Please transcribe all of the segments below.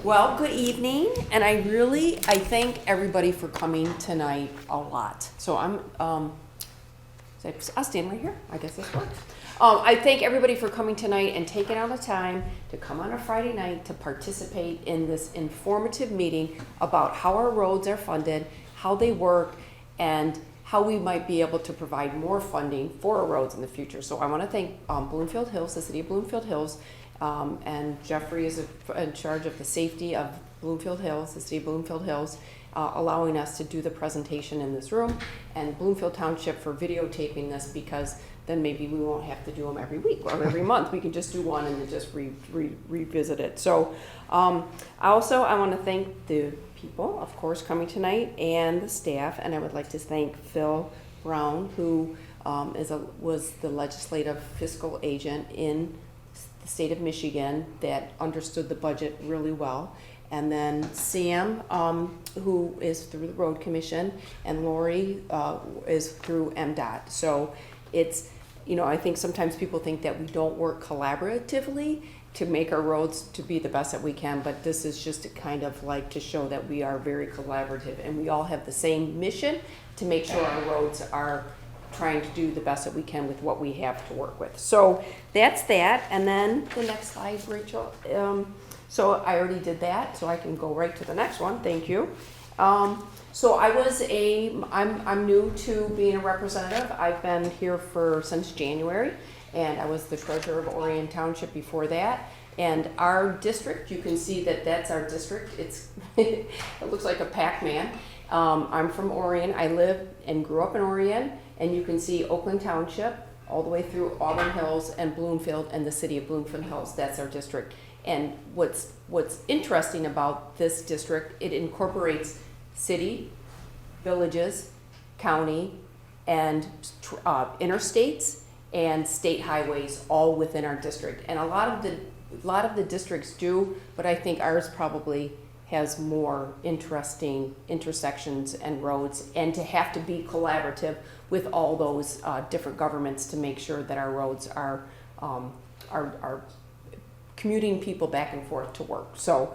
Well, good evening, and I thank everybody for coming tonight a lot. So I'll stand right here. I guess this works. I thank everybody for coming tonight and taking out the time to come on a Friday night to participate in this informative meeting about how our roads are funded, how they work, and how we might be able to provide more funding for our roads in the future. So I want to thank Bloomfield Hills, the city of Bloomfield Hills, and Jeffrey is in charge of the safety of Bloomfield Hills, the city of Bloomfield Hills, allowing us to do the presentation in this room, and Bloomfield Township for videotaping this, because then maybe we won't have to do them every week or every month. We can just do one and then just revisit it. So I want to thank the people, of course, coming tonight, and the staff, and I would like to thank Phil Brown, who was the legislative fiscal agent in the state of Michigan that understood the budget really well. And then Sam, who is through the Road Commission, and Lori is through MDOT. So it's, I think sometimes people think that we don't work collaboratively to make our roads to be the best that we can, but this is just kind of like to show that we are very collaborative and we all have the same mission to make sure our roads are trying to do the best that we can with what we have to work with. So that's that. And then the next slide, Rachel. So I already did that, so I can go right to the next one. Thank you. So I'm new to being a representative. I've been here since January, and I was the treasurer of Orion Township before that. And our district, you can see that that's our district. It looks like a Pac-Man. I'm from Orion. I live and grew up in Orion, and you can see Oakland Township all the way through Auburn Hills and Bloomfield and the city of Bloomfield Hills. That's our district. And what's interesting about this district, it incorporates city, villages, county, and interstates and state highways all within our district. And a lot of the districts do, but I think ours probably has more interesting intersections and roads, and to have to be collaborative with all those different governments to make sure that our roads are commuting people back and forth to work. So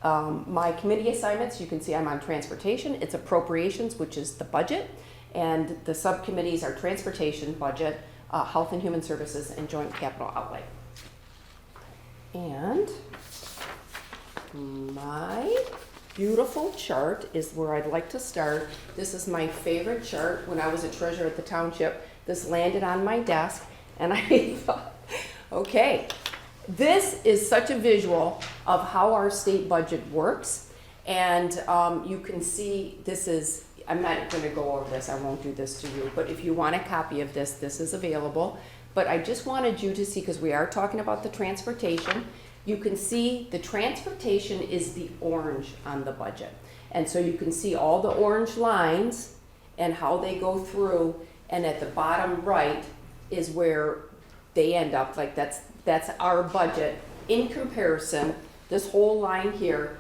my committee assignments, you can see I'm on transportation. It's appropriations, which is the budget, and the subcommittees are transportation, budget, health and human services, and joint capital outlay. And my beautiful chart is where I'd like to start. This is my favorite chart. When I was a treasurer at the township, this landed on my desk, and I thought, okay, this is such a visual of how our state budget works. And you can see I'm not going to go over this. I won't do this to you. But if you want a copy of this, this is available. But I just wanted you to see, because we are talking about the transportation, you can see the transportation is the orange on the budget. And so you can see all the orange lines and how they go through. And at the bottom right is where they end up. Like that's our budget in comparison, this whole line here,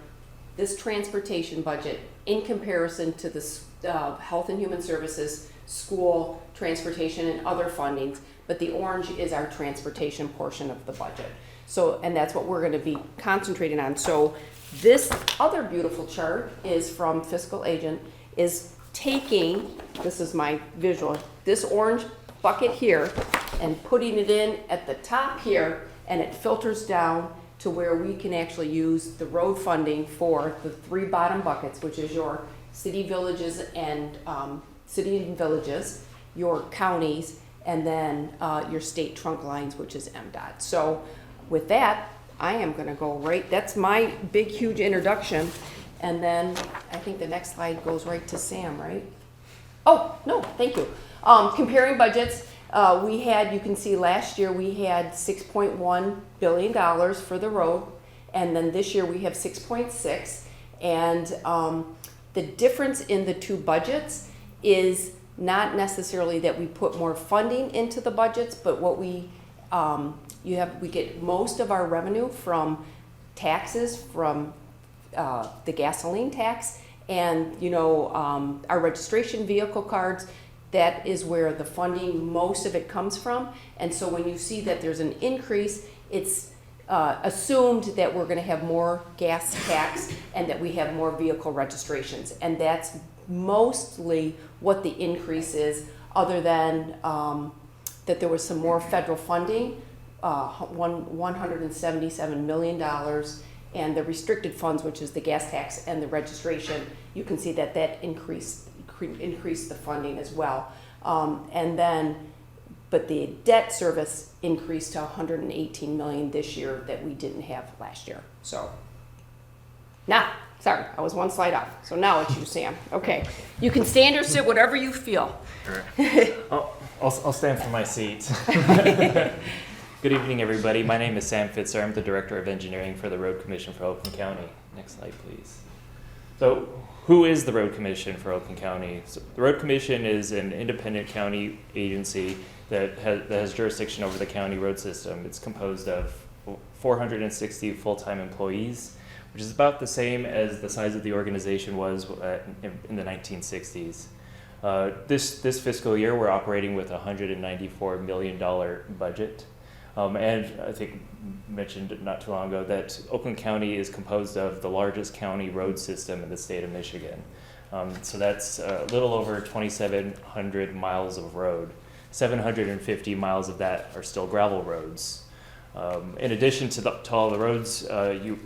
this transportation budget in comparison to the health and human services, school, transportation, and other fundings. But the orange is our transportation portion of the budget. So, and that's what we're going to be concentrating on. So this other beautiful chart is from fiscal agent, is taking, this is my visual, this orange bucket here and putting it in at the top here, and it filters down to where we can actually use the road funding for the three bottom buckets, which is your city, villages, and your counties, and then your state trunk lines, which is MDOT. So with that, I am going to go right, that's my big, huge introduction. And then I think the next slide goes right to Sam, right? Oh, no, thank you. Comparing budgets, you can see last year we had $6.1 billion for the road. And then this year we have 6.6. And the difference in the two budgets is not necessarily that we put more funding into the budgets, but what we get most of our revenue from taxes, from the gasoline tax, and our registration vehicle cards. That is where the funding, most of it comes from. And so when you see that there's an increase, it's assumed that we're going to have more gas tax and that we have more vehicle registrations. And that's mostly what the increase is, other than that there was some more federal funding, $177 million, and the restricted funds, which is the gas tax and the registration, you can see that increased the funding as well. But the debt service increased to $118 million this year that we didn't have last year. So now, sorry, I was one slide off. So now it's you, Sam. Okay, you can stand or sit, whatever you feel. I'll stand for my seat. Good evening, everybody. My name is Sam Fitzer. I'm the Director of Engineering for the Road Commission for Oakland County. Next slide, please. So, who is the Road Commission for Oakland County? So the Road Commission is an independent county agency that has jurisdiction over the county road system. It's composed of 460 full-time employees, which is about the same as the size of the organization was in the 1960s. This fiscal year, we're operating with a $194 million budget. And I think mentioned not too long ago that Oakland County is composed of the largest county road system in the state of Michigan. So that's a little over 2,700 miles of road. 750 miles of that are still gravel roads. In addition to all the roads, you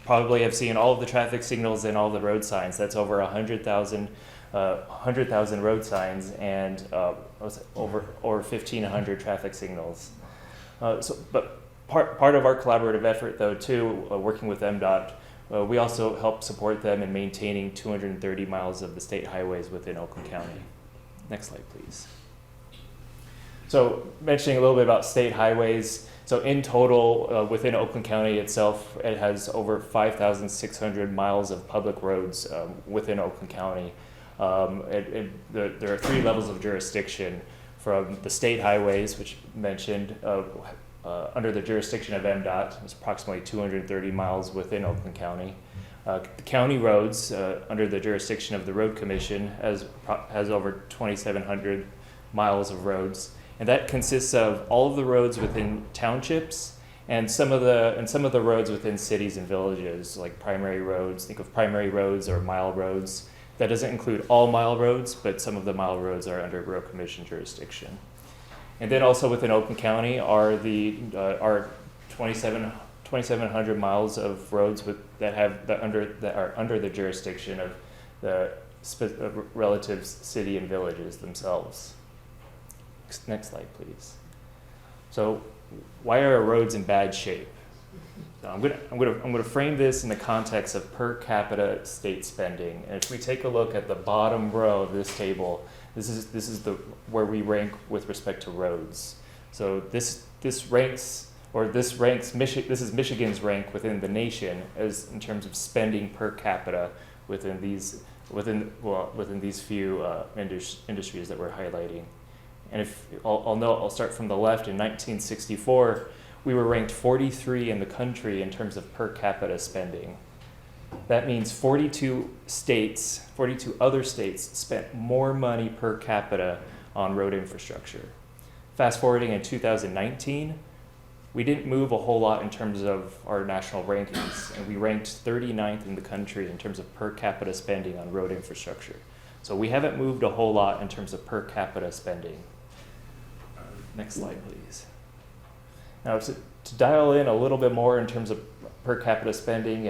probably have seen all of the traffic signals and all the road signs. That's over 100,000 road signs and over 1,500 traffic signals. But part of our collaborative effort, though, too, working with MDOT, we also help support them in maintaining 230 miles of the state highways within Oakland County. Next slide, please. So mentioning a little bit about state highways, so in total, within Oakland County itself, it has over 5,600 miles of public roads within Oakland County. There are 3 levels of jurisdiction, from the state highways, which mentioned under the jurisdiction of MDOT, it's approximately 230 miles within Oakland County. The county roads, under the jurisdiction of the Road Commission, has over 2,700 miles of roads. And that consists of all of the roads within townships and some of the roads within cities and villages, like primary roads. Think of primary roads or mile roads. That doesn't include all mile roads, but some of the mile roads are under Road Commission jurisdiction. And then also within Oakland County are our 2,700 miles of roads that are under the jurisdiction of the relative city and villages themselves. Next slide, please. So, why are our roads in bad shape? So I'm gonna frame this in the context of per capita state spending. And if we take a look at the bottom row of this table, this is where we rank with respect to roads. So this is Michigan's rank within the nation as in terms of spending per capita within these few industries that we're highlighting. And if I'll start from the left. In 1964, we were ranked 43 in the country in terms of per capita spending. That means 42 other states spent more money per capita on road infrastructure. Fast forwarding in 2019, we didn't move a whole lot in terms of our national rankings, and we ranked 39th in the country in terms of per capita spending on road infrastructure. So we haven't moved a whole lot in terms of per capita spending. Next slide, please. Now, to dial in a little bit more in terms of per capita spending,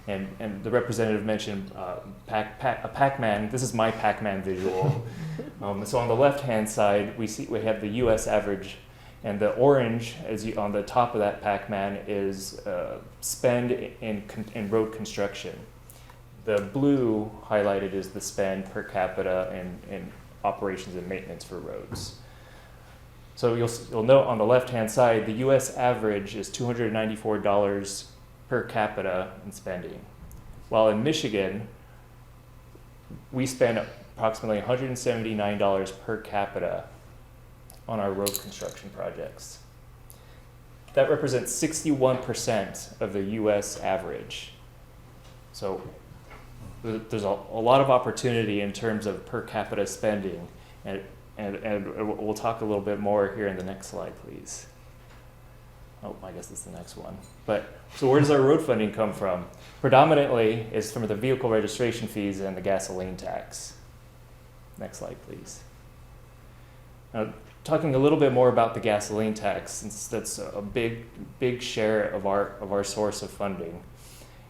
and the representative mentioned a Pac-Man. This is my Pac-Man visual. So on the left-hand side, we have the U.S. average, and the orange on the top of that Pac-Man is spend in road construction. The blue highlighted is the spend per capita in operations and maintenance for roads. So you'll note on the left-hand side, the U.S. average is $294 per capita in spending, while in Michigan, we spend approximately $179 per capita on our road construction projects. That represents 61% of the U.S. average. So there's a lot of opportunity in terms of per capita spending, and we'll talk a little bit more here in the next slide, please. Oh, I guess it's the next one. But so where does our road funding come from? Predominantly is from the vehicle registration fees and the gasoline tax. Next slide, please. Now, talking a little bit more about the gasoline tax, since that's a big share of our source of funding.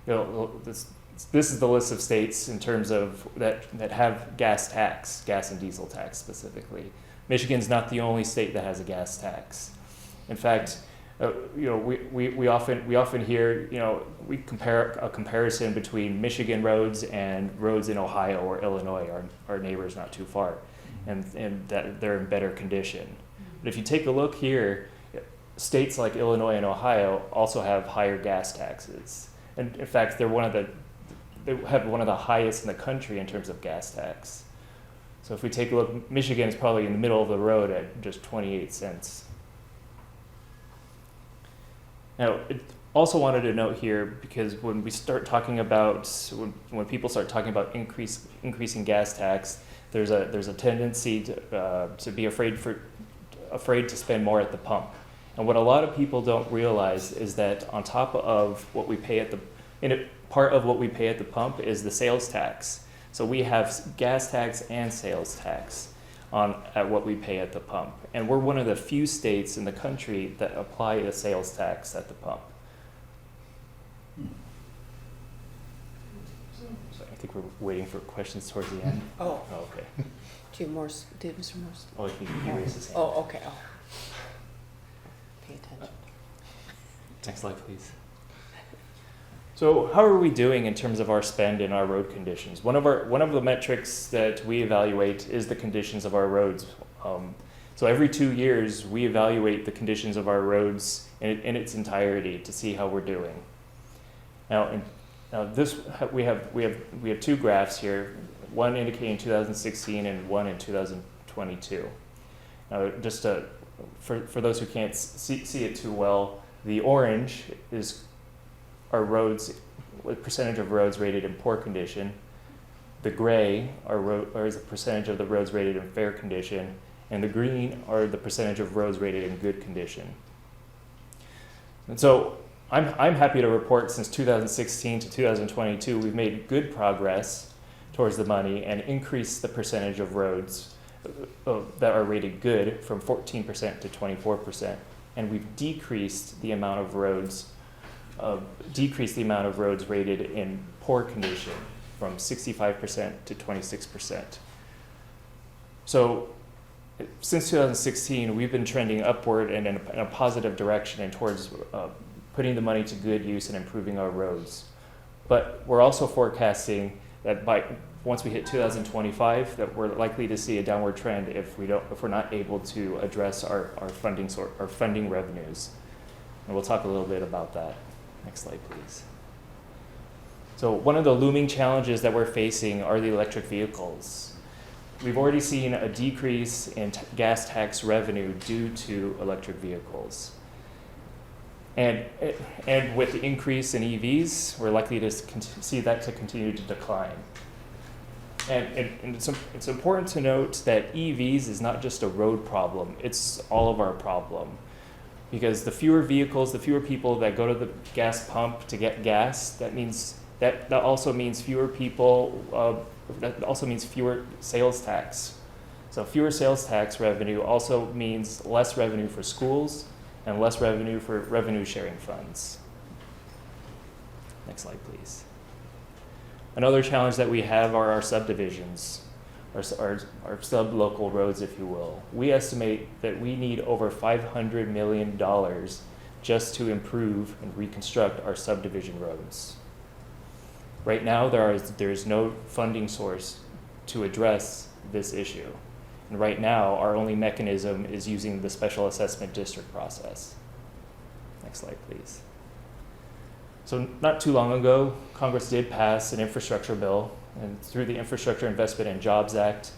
You know, this is the list of states in terms of that have gas and diesel tax specifically. Michigan's not the only state that has a gas tax. In fact, you know, we often hear, you know, we compare a comparison between Michigan roads and roads in Ohio or Illinois, our neighbors not too far, and that they're in better condition. But if you take a look here, states like Illinois and Ohio also have higher gas taxes, and in fact, they have one of the highest in the country in terms of gas tax. So if we take a look, Michigan is probably in the middle of the road at just 28 cents. Now, I also wanted to note here, because when we start talking about, when people start talking about increasing gas tax, there's a tendency to be afraid to spend more at the pump. And what a lot of people don't realize is that on top of what we pay part of what we pay at the pump is the sales tax. So we have gas tax and sales tax at what we pay at the pump. And we're one of the few states in the country that apply a sales tax at the pump. So I think we're waiting for questions towards the end. Oh, Okay. do you have more? Do you have Mr. Morse? Oh, he raised his hand. Oh, okay. Oh. Pay attention. Next slide, please. So how are we doing in terms of our spend and our road conditions? One of the metrics that we evaluate is the conditions of our roads. So every 2 years, we evaluate the conditions of our roads in its entirety to see how we're doing. Now we have two graphs here, one indicating 2016 and one in 2022. Now, just for those who can't see it too well, the orange is our roads, with percentage of roads rated in poor condition. The gray is the percentage of the roads rated in fair condition, and the green are the percentage of roads rated in good condition. And so I'm happy to report since 2016 to 2022, we've made good progress towards the money and increased the percentage of roads that are rated good from 14% to 24%. And we've decreased the amount of roads rated in poor condition from 65% to 26%. So since 2016, we've been trending upward and in a positive direction and towards putting the money to good use and improving our roads. But we're also forecasting that once we hit 2025, that we're likely to see a downward trend if we're not able to address our funding revenues. And we'll talk a little bit about that. Next slide, please. So one of the looming challenges that we're facing are the electric vehicles. We've already seen a decrease in gas tax revenue due to electric vehicles. And with the increase in EVs, we're likely to see that to continue to decline. And it's important to note that EVs is not just a road problem, it's all of our problem. Because the fewer vehicles, the fewer people that go to the gas pump to get gas, that also means fewer people, that also means fewer sales tax. So fewer sales tax revenue also means less revenue for schools and less revenue for revenue sharing funds. Next slide, please. Another challenge that we have are our subdivisions, our sub-local roads, if you will. We estimate that we need over $500 million just to improve and reconstruct our subdivision roads. Right now, there is no funding source to address this issue. And right now, our only mechanism is using the special assessment district process. Next slide, please. So not too long ago, Congress did pass an infrastructure bill, and through the Infrastructure Investment and Jobs Act,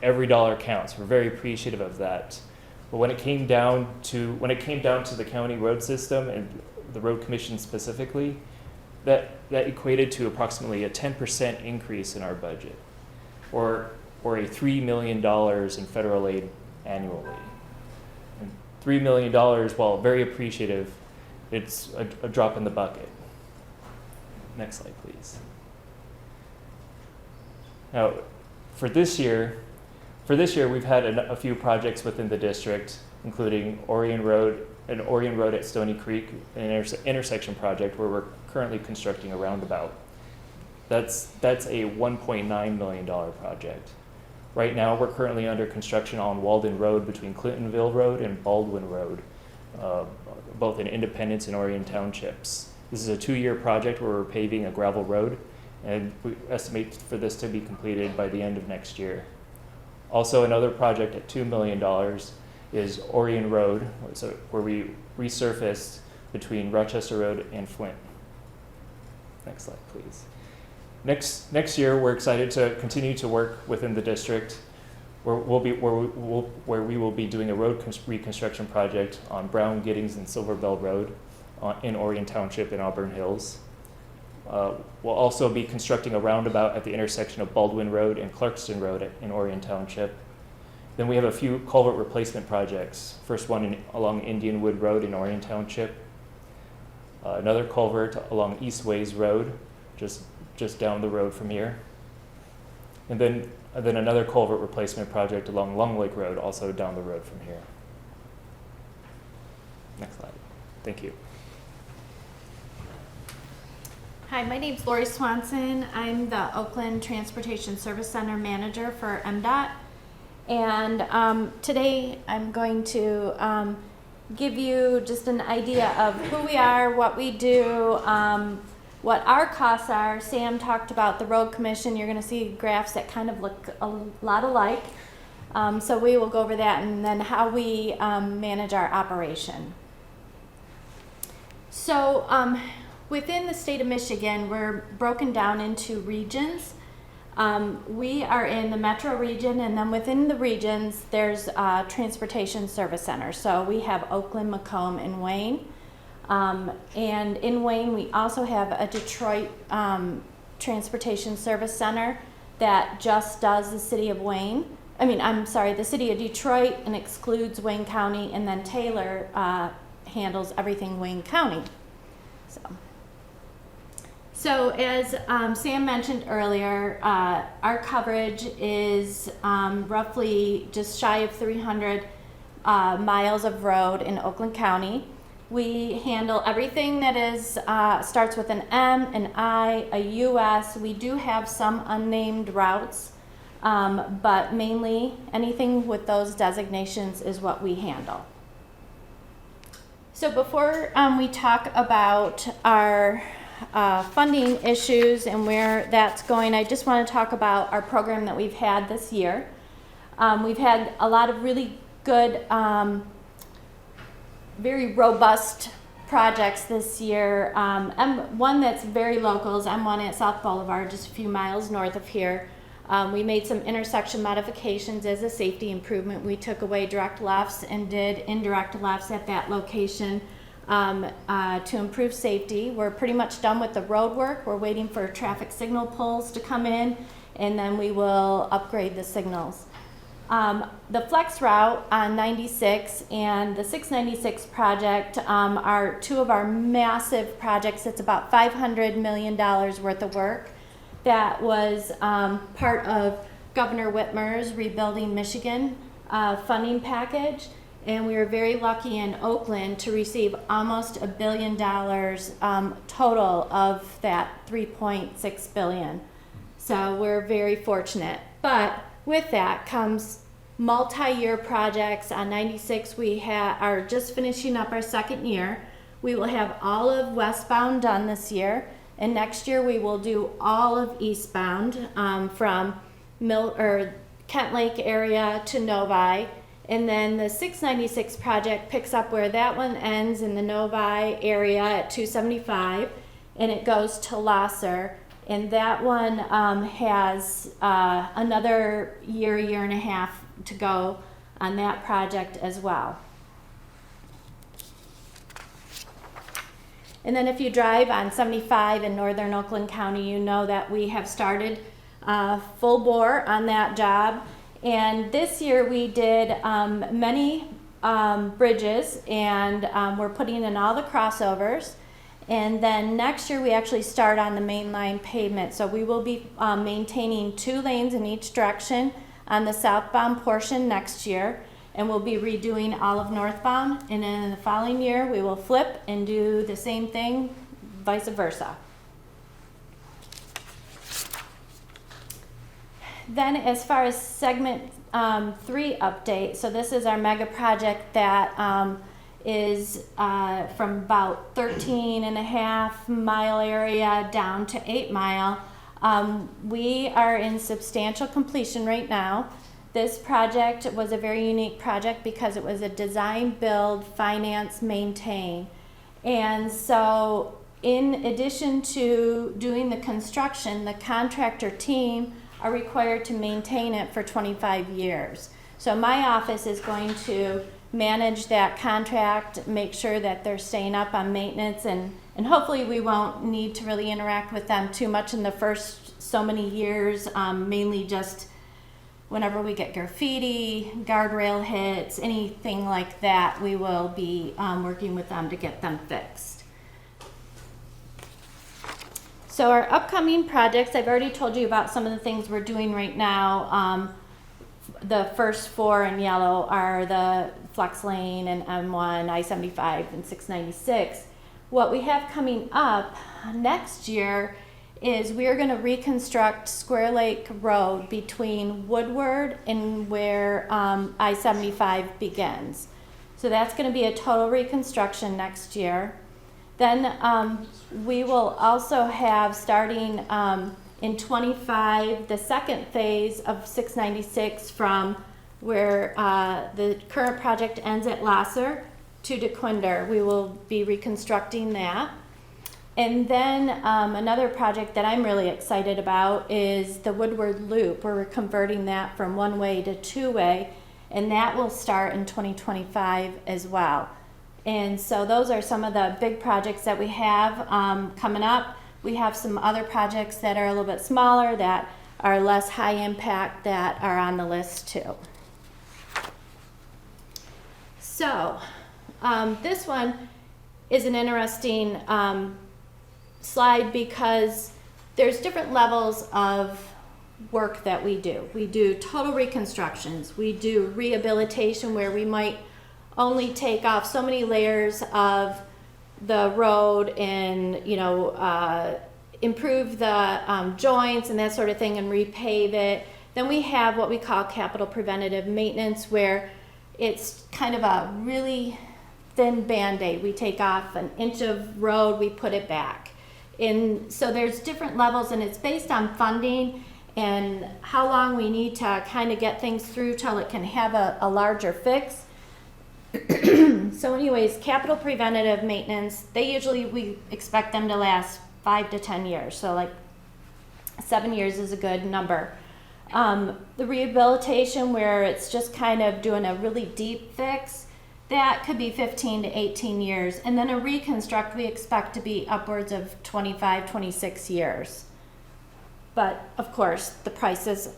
every dollar counts. We're very appreciative of that. But when it came down to the county road system and the road commission specifically, that equated to approximately a 10% increase in our budget, or a $3 million in federal aid annually. $3 million, while very appreciative, it's a drop in the bucket. Next slide, please. Now, for this year, we've had a few projects within the district, including Orion Road at Stony Creek, an intersection project where we're currently constructing a roundabout. That's a $1.9 million project. Right now, we're currently under construction on Walden Road between Clintonville Road and Baldwin Road, both in Independence and Orion Townships. This is a 2-year project where we're paving a gravel road, and we estimate for this to be completed by the end of next year. Also, another project at $2 million is Orion Road, where we resurfaced between Rochester Road and Flint. Next slide, please. Next year, we're excited to continue to work within the district, where we will be doing a road reconstruction project on Brown, Giddings, and Silver Bell Road in Orion Township in Auburn Hills. We'll also be constructing a roundabout at the intersection of Baldwin Road and Clarkston Road in Orion Township. Then we have a few culvert replacement projects. First one along Indianwood Road in Orion Township. Another culvert along Eastways Road, just down the road from here. And then another culvert replacement project along Long Lake Road, also down the road from here. Next slide. Thank you. Hi, my name's Lori Swanson. I'm the Oakland Transportation Service Center Manager for MDOT. And today I'm going to give you just an idea of who we are, what we do, what our costs are. Sam talked about the road commission. You're going to see graphs that kind of look a lot alike. So we will go over that, and then how we manage our operation. So within the state of Michigan, we're broken down into regions. We are in the metro region, and then within the regions, there's transportation service centers. So we have Oakland, Macomb, and Wayne. And in Wayne, we also have a Detroit transportation service center that just does the city of Wayne. The city of Detroit, and excludes Wayne County, and then Taylor handles everything Wayne County. So as Sam mentioned earlier, our coverage is roughly just shy of 300 miles of road in Oakland County. We handle everything that is starts with an M, an I, a US. We do have some unnamed routes, but mainly anything with those designations is what we handle. So before we talk about our funding issues and where that's going, I just want to talk about our program that we've had this year. We've had a lot of really good, very robust projects this year. One that's very local is M1 at South Boulevard, just a few miles north of here. We made some intersection modifications as a safety improvement. We took away direct lefts and did indirect lefts at that location to improve safety. We're pretty much done with the road work. We're waiting for traffic signal poles to come in, and then we will upgrade the signals. The flex route on 96 and the 696 project are two of our massive projects. It's about $500 million worth of work that was part of Governor Whitmer's Rebuilding Michigan funding package. And we were very lucky in Oakland to receive almost $1 billion total of that $3.6 billion. So we're very fortunate. But with that comes multi-year projects. On 96, we are just finishing up our second year. We will have all of westbound done this year, and next year we will do all of eastbound from Kent Lake area to Novi. And then the 696 project picks up where that one ends in the Novi area at 275, and it goes to Lasser. And that one has another year and a half to go on that project as well. And then if you drive on 75 in northern Oakland County, you know that we have started full bore on that job. And this year we did many bridges, and we're putting in all the crossovers. And then next year we actually start on the main line pavement. So we will be maintaining 2 lanes in each direction on the southbound portion next year. And we'll be redoing all of northbound. And then in the following year we will flip and do the same thing, vice versa. Then as far as segment 3 update, so this is our mega project that is from about 13.5-mile area down to 8-mile. We are in substantial completion right now. This project was a very unique project because it was a design, build, finance, maintain. And so in addition to doing the construction, the contractor team are required to maintain it for 25 years. So my office is going to manage that contract, make sure that they're staying up on maintenance, and hopefully we won't need to really interact with them too much in the first so many years, mainly just whenever we get graffiti, guardrail hits, anything like that, we will be working with them to get them fixed. So our upcoming projects, I've already told you about some of the things we're doing right now. The first 4 in yellow are the Flex Lane and M1, I-75 and 696. What we have coming up next year is we are going to reconstruct Square Lake Road between Woodward and where I-75 begins. So that's going to be a total reconstruction next year. Then we will also have, starting in 25, the second phase of 696 from where the current project ends at Lasser to DeQuinder. We will be reconstructing that. And then another project that I'm really excited about is the Woodward Loop, where we're converting that from 1-way to 2-way, and that will start in 2025 as well. And so those are some of the big projects that we have coming up. We have some other projects that are a little bit smaller, that are less high impact, that are on the list too. So this one is an interesting slide because there's different levels of work that we do. We do total reconstructions. We do rehabilitation, where we might only take off so many layers of the road and improve the joints and that sort of thing and repave it. Then we have what we call capital preventative maintenance, where it's kind of a really thin band-aid. We take off an inch of road, we put it back. And so there's different levels, and it's based on funding and how long we need to kind of get things through till it can have a larger fix. So anyways, capital preventative maintenance, we expect them to last 5 to 10 years. So like 7 years is a good number. The rehabilitation, where it's just kind of doing a really deep fix, that could be 15 to 18 years. And then a reconstruct, we expect to be upwards of 25, 26 years. But of course, the prices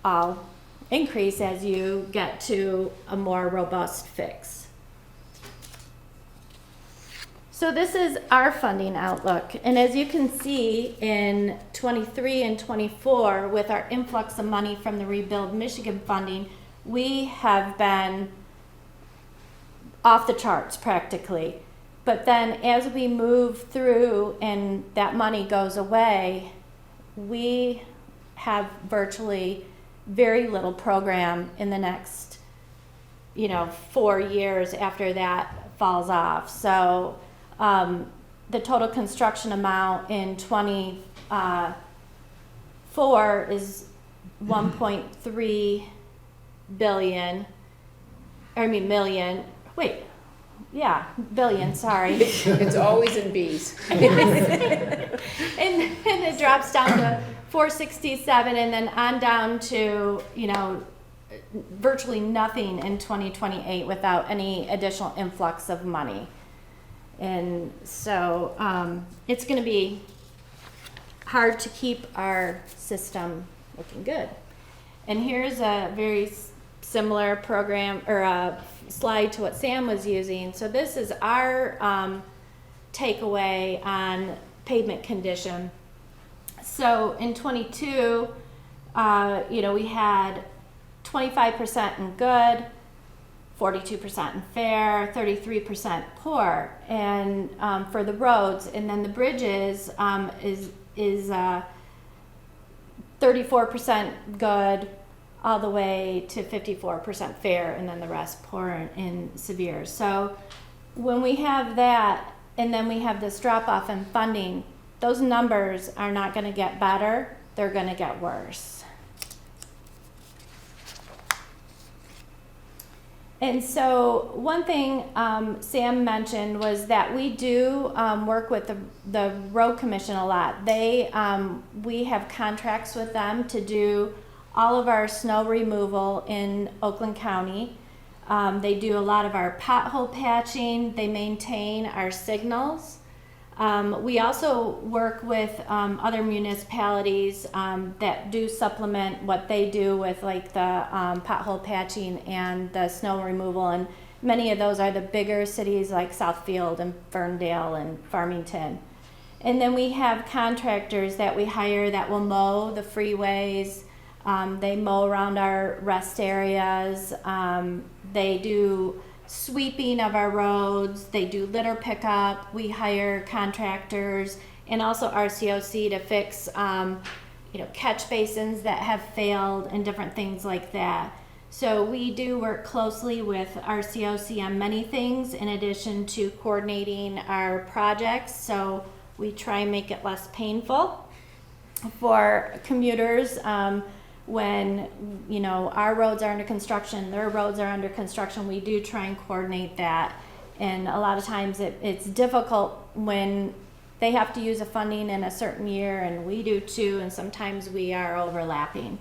all increase as you get to a more robust fix. So this is our funding outlook. And as you can see, in 23 and 24, with our influx of money from the Rebuild Michigan funding, we have been off the charts practically. But then as we move through and that money goes away, we have virtually very little program in the next 4 years after that falls off. So the total construction amount in 24 is 1.3 billion. Billion, sorry. It's always in B's. and it drops down to 467, and then on down to virtually nothing in 2028 without any additional influx of money. And so it's going to be hard to keep our system looking good. And here's a very similar program or a slide to what Sam was using. So this is our takeaway on pavement condition. So in 22, we had 25% in good, 42% in fair, 33% poor, and for the roads, and then the bridges is 34% good, all the way to 54% fair, and then the rest poor and severe. So when we have that, and then we have this drop off in funding, those numbers are not going to get better, they're going to get worse. And so one thing Sam mentioned was that we do work with the road commission a lot. We have contracts with them to do all of our snow removal in Oakland County. They do a lot of our pothole patching. They maintain our signals. We also work with other municipalities that do supplement what they do with like the pothole patching and the snow removal, and many of those are the bigger cities like Southfield and Ferndale and Farmington. And then we have contractors that we hire that will mow the freeways. They mow around our rest areas. They do sweeping of our roads, they do litter pickup, we hire contractors, and also RCOC to fix catch basins that have failed and different things like that. So we do work closely with RCOC on many things in addition to coordinating our projects, so we try and make it less painful for commuters. When our roads are under construction, their roads are under construction, we do try and coordinate that. And a lot of times it's difficult when they have to use a funding in a certain year and we do too, and sometimes we are overlapping.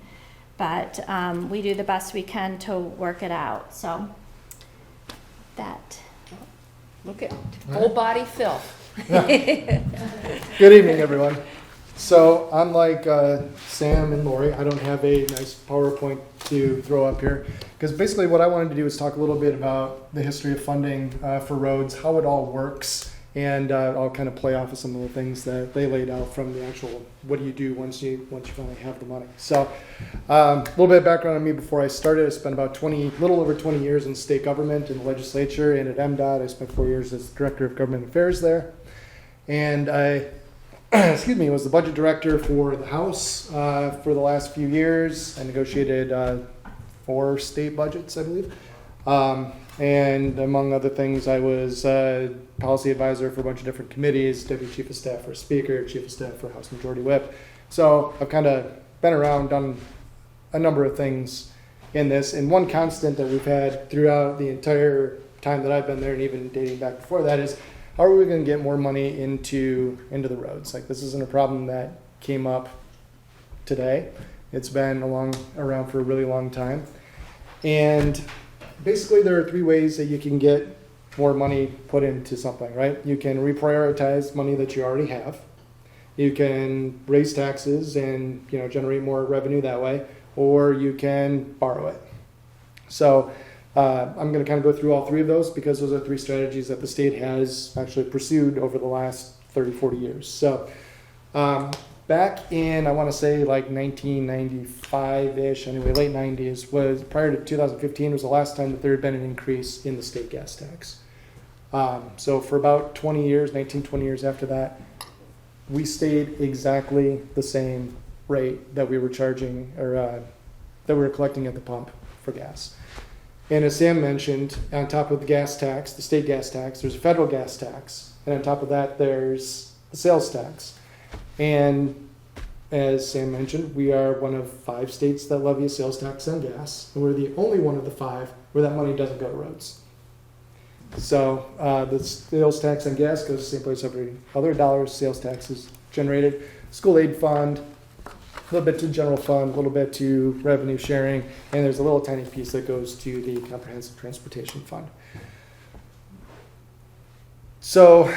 But we do the best we can to work it out. So that. Look at full body Phil. Good evening, everyone. So unlike Sam and Lori, I don't have a nice PowerPoint to throw up here, because basically what I wanted to do is talk a little bit about the history of funding for roads, how it all works, and I'll kind of play off of some of the things that they laid out from the actual what do you do once you finally have the money. So a little bit of background on me before I started. I spent about little over 20 years in state government, in the legislature, and at MDOT. I spent 4 years as Director of Government Affairs there, and I was the budget director for the House for the last few years. I negotiated 4 state budgets, I believe. And among other things, I was policy advisor for a bunch of different committees, Deputy Chief of Staff for Speaker, Chief of Staff for House Majority Whip. So I've kind of been around, done a number of things in this. And one constant that we've had throughout the entire time that I've been there, and even dating back before that, is how are we going to get more money into the roads? Like, this isn't a problem that came up today. It's been around for a really long time. And basically there are 3 ways that you can get more money put into something, right? You can reprioritize money that you already have. You can raise taxes and generate more revenue that way, or you can borrow it. So I'm going to kind of go through all 3 of those, because those are 3 strategies that the state has actually pursued over the last 30, 40 years. So back in, I want to say like 1995-ish, anyway, late 90s, was prior to 2015 was the last time that there had been an increase in the state gas tax. So for about 20 years after that, we stayed exactly the same rate that we were charging, or that we were collecting at the pump for gas. And as Sam mentioned, on top of the gas tax, the state gas tax, there's a federal gas tax. And on top of that, there's the sales tax. And as Sam mentioned, we are one of 5 states that levy a sales tax on gas. And we're the only one of the 5 where that money doesn't go to roads. So the sales tax on gas goes the same place every other dollar sales tax is generated. School aid fund, a little bit to general fund, a little bit to revenue sharing, and there's a little tiny piece that goes to the comprehensive transportation fund. So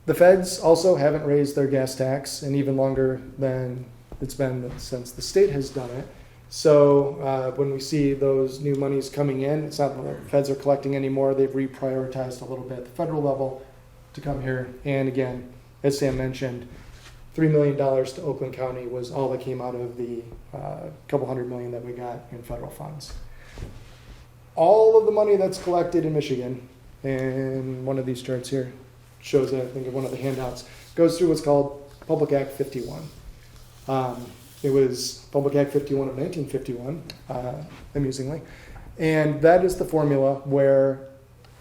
the feds also haven't raised their gas tax, and even longer than it's been since the state has done it. So when we see those new monies coming in, it's not that the feds are collecting anymore. They've reprioritized a little bit at the federal level to come here. And again, as Sam mentioned, $3 million to Oakland County was all that came out of the couple $100 million that we got in federal funds. All of the money that's collected in Michigan, and one of these charts here shows it, I think, in one of the handouts, goes through what's called Public Act 51. It was Public Act 51 of 1951, amusingly. And that is the formula where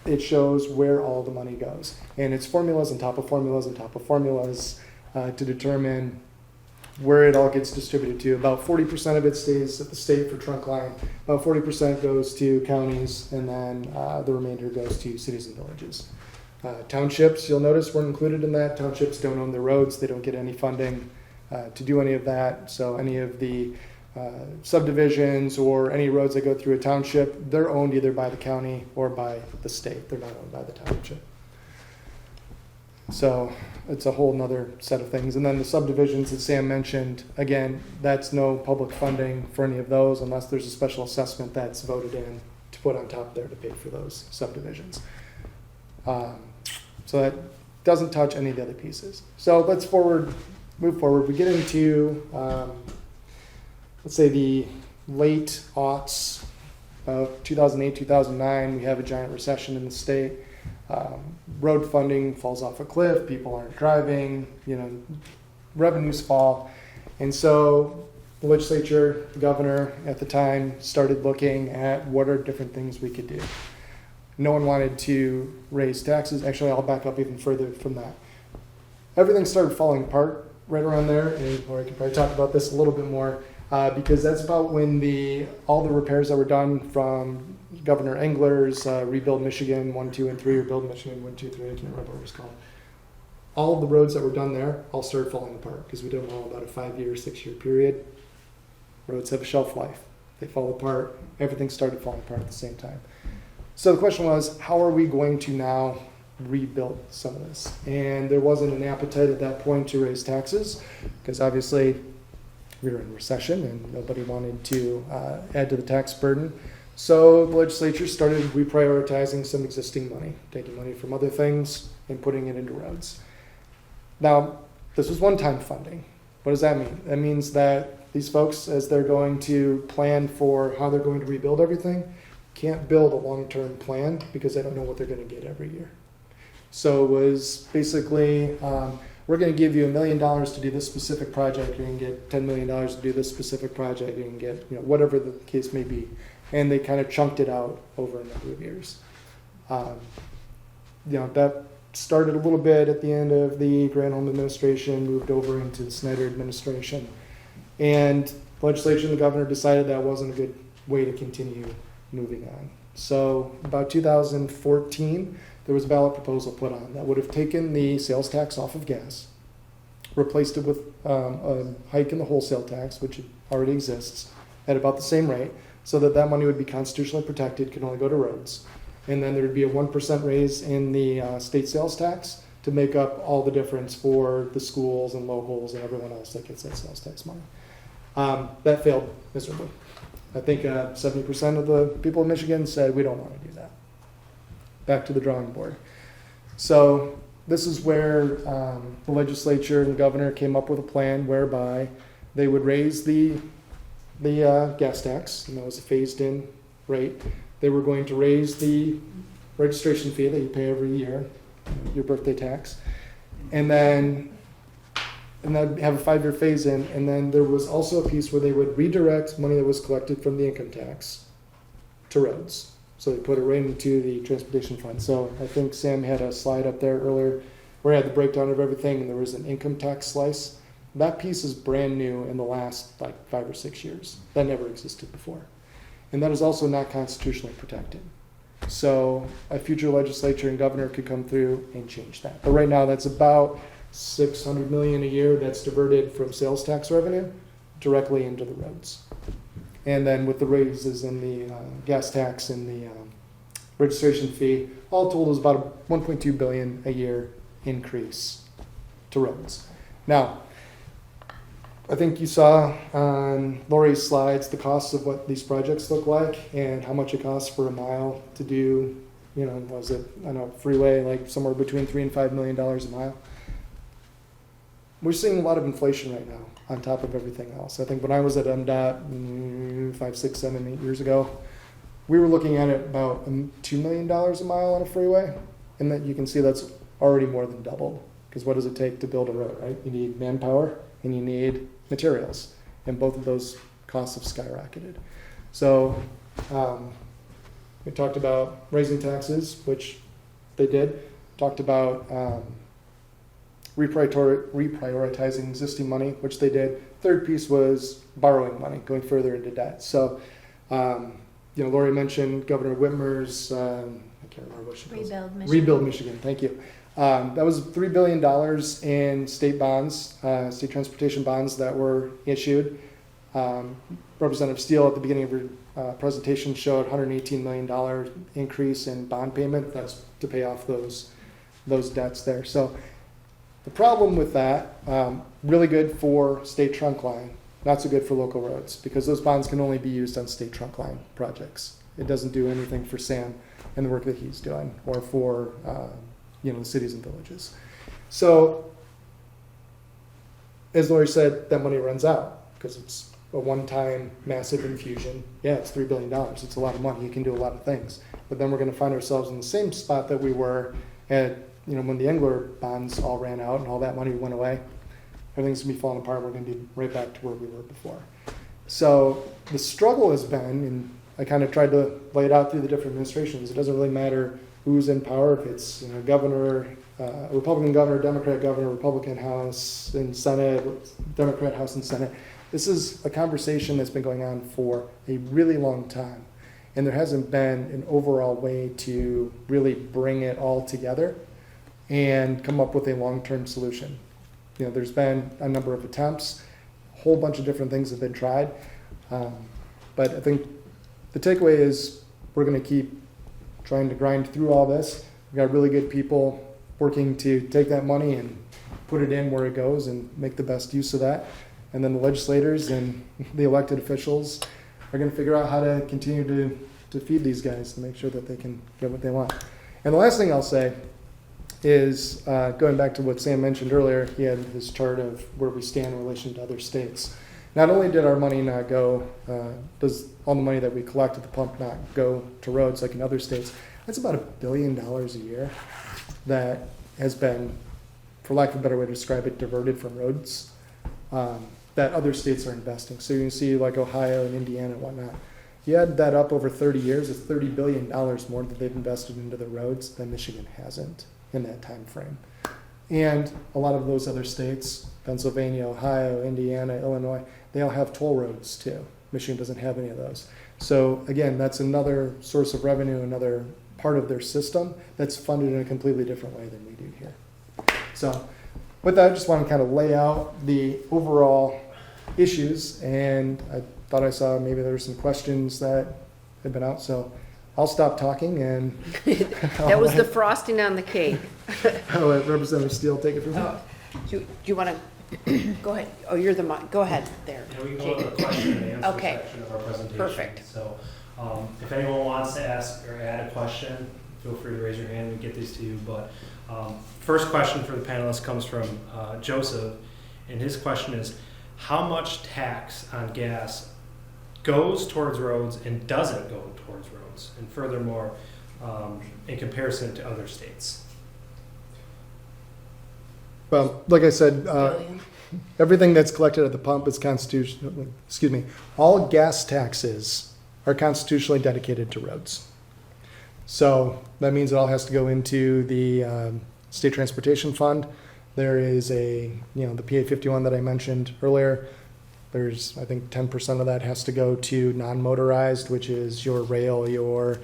it shows where all the money goes. And it's formulas on top of formulas on top of formulas to determine where it all gets distributed to. About 40% of it stays at the state for trunk line, about 40% goes to counties, and then the remainder goes to cities and villages. Townships, you'll notice, weren't included in that. Townships don't own their roads, they don't get any funding to do any of that. So any of the subdivisions or any roads that go through a township, they're owned either by the county or by the state. They're not owned by the township. So it's a whole nother set of things. And then the subdivisions that Sam mentioned, again, that's no public funding for any of those unless there's a special assessment that's voted in to put on top there to pay for those subdivisions. So that doesn't touch any of the other pieces. So let's move forward. We get into, let's say, the late aughts, about 2008, 2009, we have a giant recession in the state. Road funding falls off a cliff, people aren't driving, revenues fall. And so the legislature, the governor at the time, started looking at what are different things we could do. No one wanted to raise taxes. Actually, I'll back up even further from that. Everything started falling apart right around there, and Lori can probably talk about this a little bit more, because that's about when all the repairs that were done from Governor Engler's Rebuild Michigan 1, 2, and 3, or Build Michigan 1, 2, 3, I can't remember what it was called. All of the roads that were done there all started falling apart because we did them all about a 5-year, 6-year period. Roads have a shelf life. They fall apart. Everything started falling apart at the same time. So the question was, how are we going to now rebuild some of this? And there wasn't an appetite at that point to raise taxes because obviously we were in a recession and nobody wanted to add to the tax burden. So the legislature started reprioritizing some existing money, taking money from other things and putting it into roads. Now, this was one-time funding. What does that mean? That means that these folks, as they're going to plan for how they're going to rebuild everything, can't build a long-term plan because they don't know what they're going to get every year. So it was basically, we're going to give you $1 million to do this specific project. You're going to get $10 million to do this specific project. You can get, whatever the case may be. And they kind of chunked it out over a number of years. That started a little bit at the end of the Granholm administration, moved over into the Snyder administration. And the legislature and the governor decided that wasn't a good way to continue moving on. So about 2014, there was a ballot proposal put on that would have taken the sales tax off of gas, replaced it with a hike in the wholesale tax, which already exists, at about the same rate, so that money would be constitutionally protected, could only go to roads. And then there would be a 1% raise in the state sales tax to make up all the difference for the schools and locals and everyone else that gets that sales tax money. That failed miserably. I think 70% of the people in Michigan said, we don't want to do that. Back to the drawing board. So this is where the legislature and the governor came up with a plan whereby they would raise the gas tax, and that was a phased-in rate. They were going to raise the registration fee that you pay every year, your birthday tax, and then have a 5-year phase-in. And then there was also a piece where they would redirect money that was collected from the income tax to roads. So they put it right into the transportation fund. So I think Sam had a slide up there earlier where he had the breakdown of everything, and there was an income tax slice. That piece is brand new in the last 5 or 6 years. That never existed before. And that is also not constitutionally protected. So a future legislature and governor could come through and change that. But right now that's about $600 million a year that's diverted from sales tax revenue directly into the roads. And then with the raises in the gas tax and the registration fee, all told is about a $1.2 billion a year increase to roads. Now, I think you saw on Lori's slides the costs of what these projects look like and how much it costs for a mile to do, you know, was it, I don't know, freeway, like somewhere between $3 and $5 million a mile. We're seeing a lot of inflation right now on top of everything else. I think when I was at MDOT 5, 6, 7, 8 years ago, we were looking at it about $2 million a mile on a freeway. And that you can see that's already more than doubled. Because what does it take to build a road, right? You need manpower and you need materials. And both of those costs have skyrocketed. So we talked about raising taxes, which they did. Talked about reprioritizing existing money, which they did. Third piece was borrowing money, going further into debt. So, you know, Lori mentioned Governor Whitmer's, I can't remember what she calls it. Rebuild Michigan. Rebuild Michigan, thank you. That was $3 billion in state bonds, state transportation bonds that were issued. Representative Steele at the beginning of her presentation showed $118 million increase in bond payment. That's to pay off those debts there. So the problem with that, really good for state trunk line, not so good for local roads, because those bonds can only be used on state trunk line projects. It doesn't do anything for Sam and the work that he's doing, or for you know, the cities and villages. So, as Lori said, that money runs out because it's a one-time massive infusion. Yeah, it's $3 billion. It's a lot of money. You can do a lot of things. But then we're going to find ourselves in the same spot that we were at, you know, when the Engler bonds all ran out and all that money went away. Everything's going to be falling apart. We're going to be right back to where we were before. So the struggle has been, and I kind of tried to lay it out through the different administrations. It doesn't really matter who's in power, if it's, you know, governor, Republican governor, Democrat governor, Republican House and Senate, Democrat House and Senate. This is a conversation that's been going on for a really long time. And there hasn't been an overall way to really bring it all together and come up with a long-term solution. You know, there's been a number of attempts, a whole bunch of different things have been tried. But I think the takeaway is we're going to keep trying to grind through all this. We've got really good people working to take that money and put it in where it goes and make the best use of that. And then the legislators and the elected officials are going to figure out how to continue to feed these guys to make sure that they can get what they want. And the last thing I'll say is, going back to what Sam mentioned earlier, he had his chart of where we stand in relation to other states. Not only did our money not go, does all the money that we collect at the pump not go to roads like in other states, that's about $1 billion a year that has been, for lack of a better way to describe it, diverted from roads that other states are investing. So you can see like Ohio and Indiana and whatnot. You add that up over 30 years, it's $30 billion more that they've invested into the roads than Michigan hasn't in that time frame. And a lot of those other states, Pennsylvania, Ohio, Indiana, Illinois, they all have toll roads too. Michigan doesn't have any of those. So again, that's another source of revenue, another part of their system that's funded in a completely different way than we do here. So with that, I just want to kind of lay out the overall issues, and I thought I saw maybe there were some questions that had been out, so I'll stop talking and That was the frosting on the cake. I'll let Representative Steele take it from here. Do you want to, go ahead. Oh, you're the, go ahead there. Yeah, we can go to the question and answer Okay. section of our presentation. Perfect. So if anyone wants to ask or add a question, feel free to raise your hand and get these to you. But first question for the panelists comes from Joseph, and his question is, how much tax on gas goes towards roads and doesn't go towards roads? And furthermore, in comparison to other states? Well, like I said, everything that's collected at the pump is constitutional. Excuse me. All gas taxes are constitutionally dedicated to roads. So that means it all has to go into the state transportation fund. There is a, the PA 51 that I mentioned earlier. There's, I think, 10% of that has to go to non-motorized, which is your rail, your,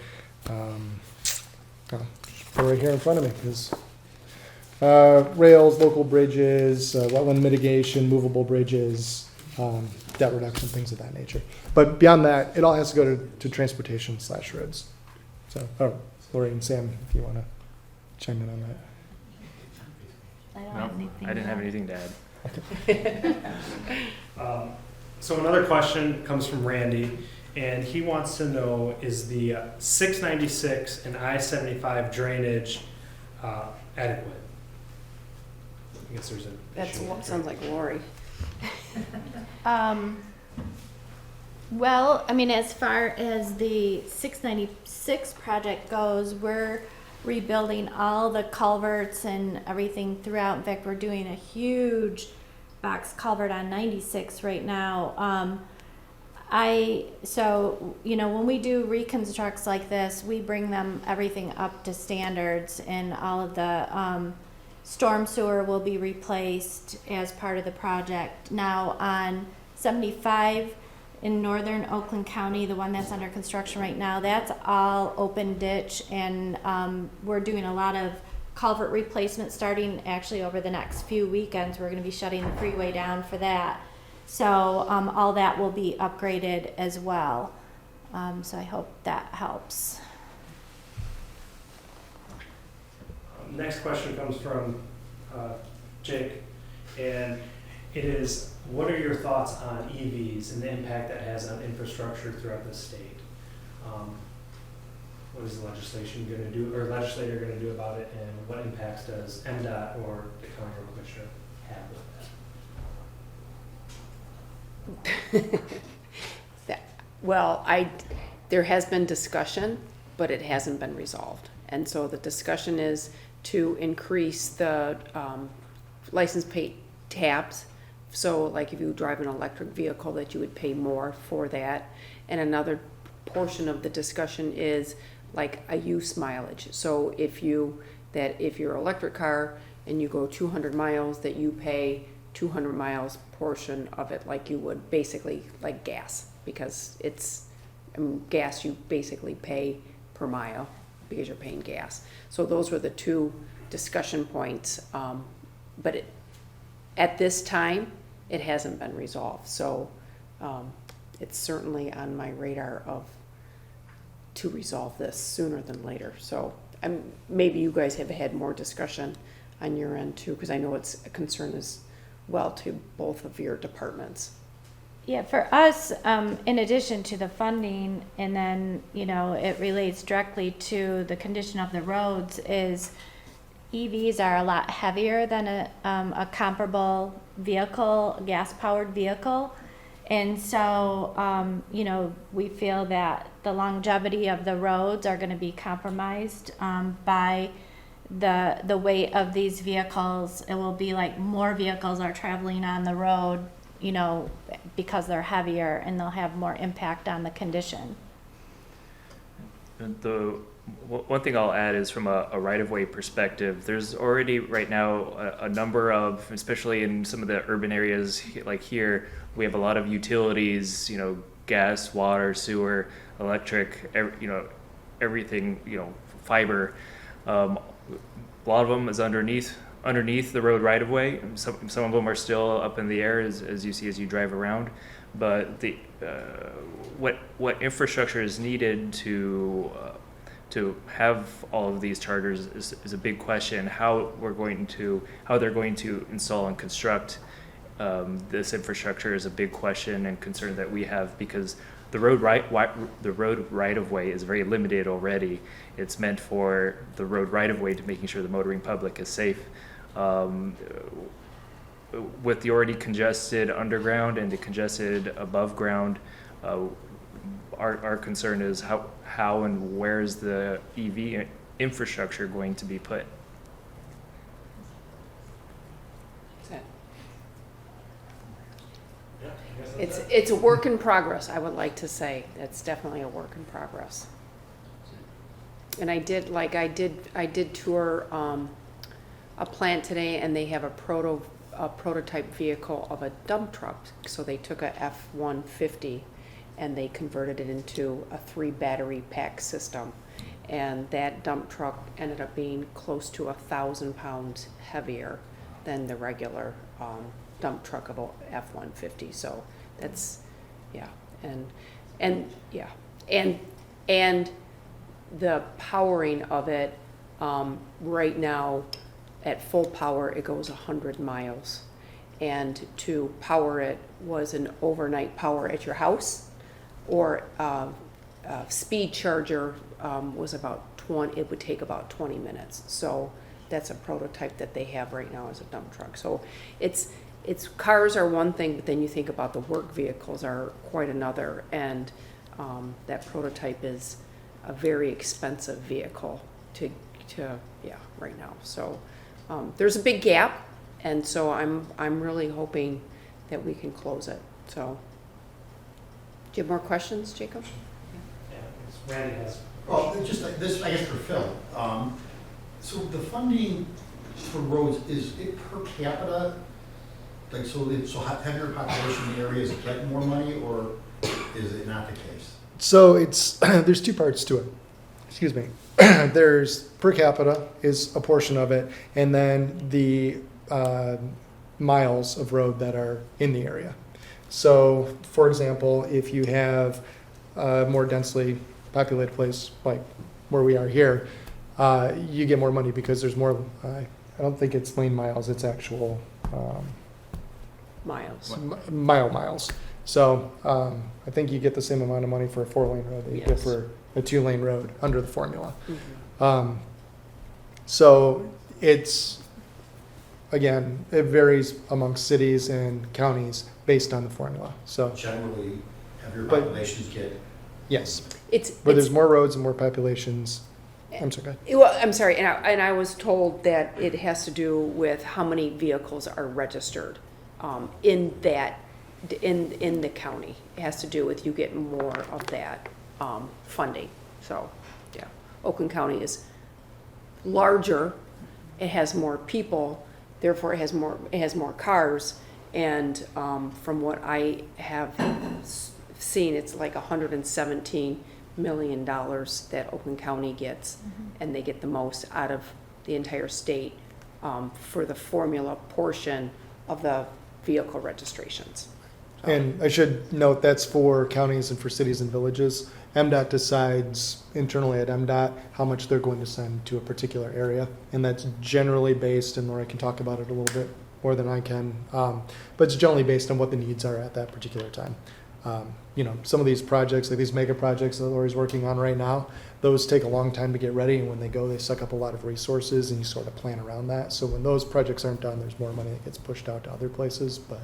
right here in front of me is rails, local bridges, wetland mitigation, movable bridges, debt reduction, things of that nature. But beyond that, it all has to go to transportation/roads. So, Lori and Sam, if you want to chime in on that. I don't No, have anything. I didn't have anything to add. So another question comes from Randy, and he wants to know, is the 696 and I-75 drainage adequate? I guess there's an That's issue what with sounds like Lori. Well, I mean, as far as the 696 project goes, we're rebuilding all the culverts and everything throughout. In fact, we're doing a huge box culvert on 96 right now. So, you know, when we do reconstructs like this, we bring them everything up to standards, and all of the storm sewer will be replaced as part of the project. Now on 75 in northern Oakland County, the one that's under construction right now, that's all open ditch, and we're doing a lot of culvert replacement starting actually over the next few weekends. We're going to be shutting the freeway down for that. So all that will be upgraded as well. So I hope that helps. Next question comes from Jake, and it is, what are your thoughts on EVs and the impact that has on infrastructure throughout the state? What is the legislation going to do, or legislator going to do about it, and what impacts does MDOT or the county road commissioner have with that? Well, there has been discussion, but it hasn't been resolved. And so the discussion is to increase the license plate tabs. So like if you drive an electric vehicle, that you would pay more for that. And another portion of the discussion is like a use mileage. So if your electric car and you go 200 miles, that you pay 200 miles portion of it, like you would basically like gas, because it's gas you basically pay per mile because you're paying gas. So those were the two discussion points, but at this time it hasn't been resolved. So it's certainly on my radar to resolve this sooner than later. So maybe you guys have had more discussion on your end too, because I know it's a concern as well to both of your departments. Yeah, for us, in addition to the funding, and then, you know, it relates directly to the condition of the roads, is EVs are a lot heavier than a comparable vehicle, gas-powered vehicle. And so, you know, we feel that the longevity of the roads are going to be compromised by the weight of these vehicles. It will be like more vehicles are traveling on the road, you know, because they're heavier, and they'll have more impact on the condition. And one thing I'll add is from a right-of-way perspective, there's already right now a number of, especially in some of the urban areas like here, we have a lot of utilities, you know, gas, water, sewer, electric, everything, you know, fiber. A lot of them is underneath the road right-of-way. Some of them are still up in the air as you see as you drive around. But the what infrastructure is needed to have all of these chargers is a big question. How they're going to install and construct this infrastructure is a big question and concern that we have, because the road right of way is very limited already. It's meant for the road right of way to making sure the motoring public is safe. With the already congested underground and the congested above ground, our concern is how and where is the EV infrastructure going to be put? It's a work in progress, I would like to say. It's definitely a work in progress. And I did tour a plant today, and they have a prototype vehicle of a dump truck. So they took a F-150 and they converted it into a 3 battery pack system. And that dump truck ended up being close to 1,000 pounds heavier than the regular dump truck of a F-150. So that's, yeah, and the powering of it, right now at full power it goes 100 miles, and to power it was an overnight power at your house, or speed charger was about 20, it would take about 20 minutes. So that's a prototype that they have right now as a dump truck. So it's cars are one thing, but then you think about the work vehicles are quite another, and that prototype is a very expensive vehicle to right now. So there's a big gap, and so I'm really hoping that we can close it. So do you have more questions, Jacob? Yeah, Randy has. Well, just like this, I guess for Phil. So the funding for roads, is it per capita? Like, so heavier population areas get more money, or is it not the case? So it's there's two parts to it. Excuse me. There's per capita is a portion of it, and then the miles of road that are in the area. So, for example, if you have a more densely populated place like where we are here, you get more money because there's more. I don't think it's lane miles; it's actual Miles. miles. So I think you get the same amount of money for a 4-lane road that you get Yes. for a 2-lane road under the formula. Mhm. So it's, again, it varies amongst cities and counties based on the formula. So Generally, heavier But- populations get. yes, It's but there's more roads and more populations. I'm sorry, go ahead. Well, I'm sorry, and I was told that it has to do with how many vehicles are registered in the county. It has to do with you getting more of that funding. So, yeah, Oakland County is larger, it has more people, therefore it has more cars, and from what I have seen, it's like $117 million that Oakland County gets, and they get the most out of the entire state for the formula portion of the vehicle registrations. And I should note that's for counties and for cities and villages. MDOT decides internally at MDOT how much they're going to send to a particular area, and that's generally based, and Laura can talk about it a little bit more than I can, but it's generally based on what the needs are at that particular time. Some of these projects, like these mega projects that Lori's working on right now, those take a long time to get ready, and when they go, they suck up a lot of resources, and you sort of plan around that. So when those projects aren't done, there's more money that gets pushed out to other places, but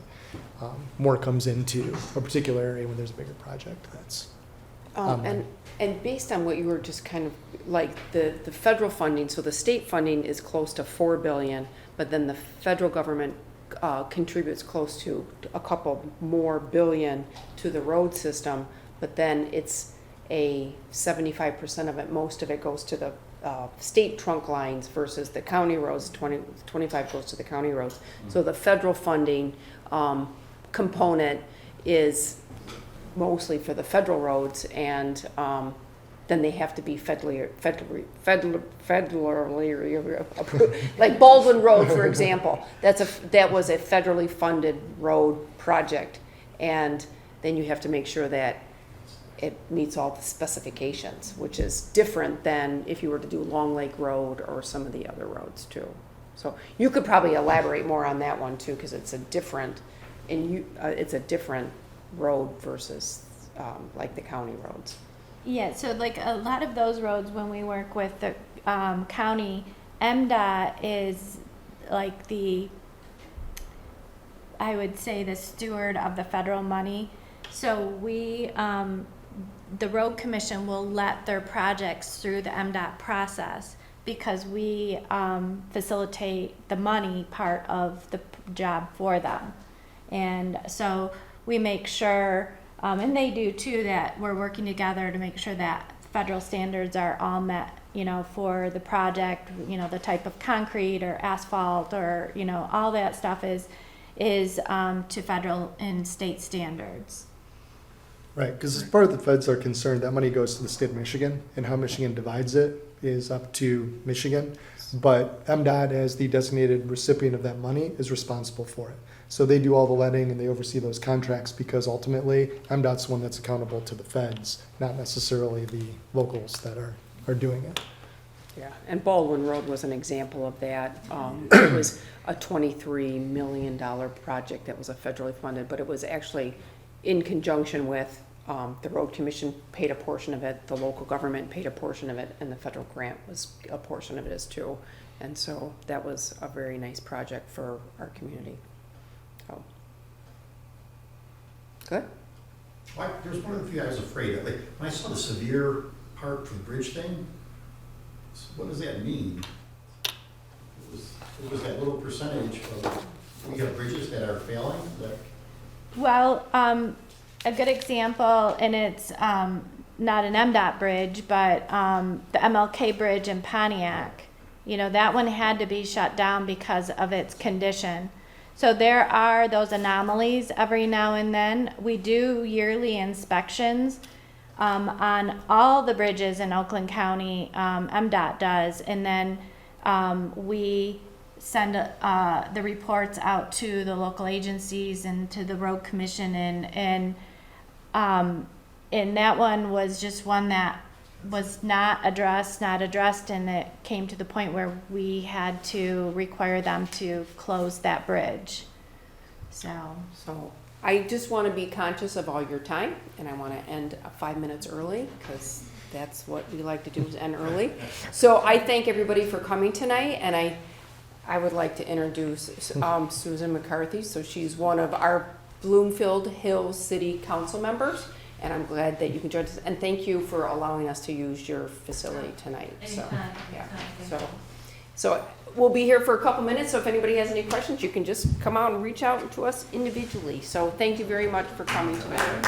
more comes into a particular area when there's a bigger project. That's And based on what you were just kind of, like the federal funding, so the state funding is close to $4 billion, but then the federal government contributes close to a couple more billion to the road system, but then it's a 75% of it, most of it goes to the state trunk lines versus the county roads, 25 goes to the county roads. So the federal funding component is mostly for the federal roads, and then they have to be federally approved. Like Baldwin Road, for example, that was a federally funded road project, and then you have to make sure that it meets all the specifications, which is different than if you were to do Long Lake Road or some of the other roads too. So you could probably elaborate more on that one too, because it's a different, it's a different road versus like the county roads. Yeah, so like a lot of those roads, when we work with the county, MDOT is like I would say the steward of the federal money. So we, the road commission will let their projects through the MDOT process because we facilitate the money part of the job for them. And so we make sure, and they do too, that we're working together to make sure that federal standards are all met, for the project, the type of concrete or asphalt or, all that stuff is to federal and state standards. right, because as far as the feds are concerned, that money goes to the state of Michigan, and how Michigan divides it is up to Michigan. But MDOT, as the designated recipient of that money, is responsible for it. So they do all the letting and they oversee those contracts because ultimately MDOT's the one that's accountable to the feds, not necessarily the locals that are doing it. Yeah, and Baldwin Road was an example of that. It was a $23 million project that was a federally funded, but it was actually in conjunction with, the road commission paid a portion of it, the local government paid a portion of it, and the federal grant was a portion of it as too. And so that was a very nice project for our community. So, good. There's one other thing I was afraid of, like, when I saw the severe part for the bridge thing, what does that mean? It was that little percentage of, we have bridges that are failing, that, Well, a good example, and it's not an MDOT bridge, but the MLK Bridge in Pontiac. You know, that one had to be shut down because of its condition. So there are those anomalies every now and then. We do yearly inspections on all the bridges in Oakland County, MDOT does, and then we send the reports out to the local agencies and to the road commission, and that one was just one that was not addressed, and it came to the point where we had to require them to close that bridge. So I just want to be conscious of all your time, and I want to end 5 minutes early, because that's what we like to do, is end early. So I thank everybody for coming tonight, and I would like to introduce Susan McCarthy. So she's one of our Bloomfield Hills City Council members, and I'm glad that you can join us. And thank you for allowing us to use your facility tonight. Anytime, Yeah. anytime. So we'll be here for a couple minutes. So if anybody has any questions, you can just come out and reach out to us individually. So thank you very much for coming tonight.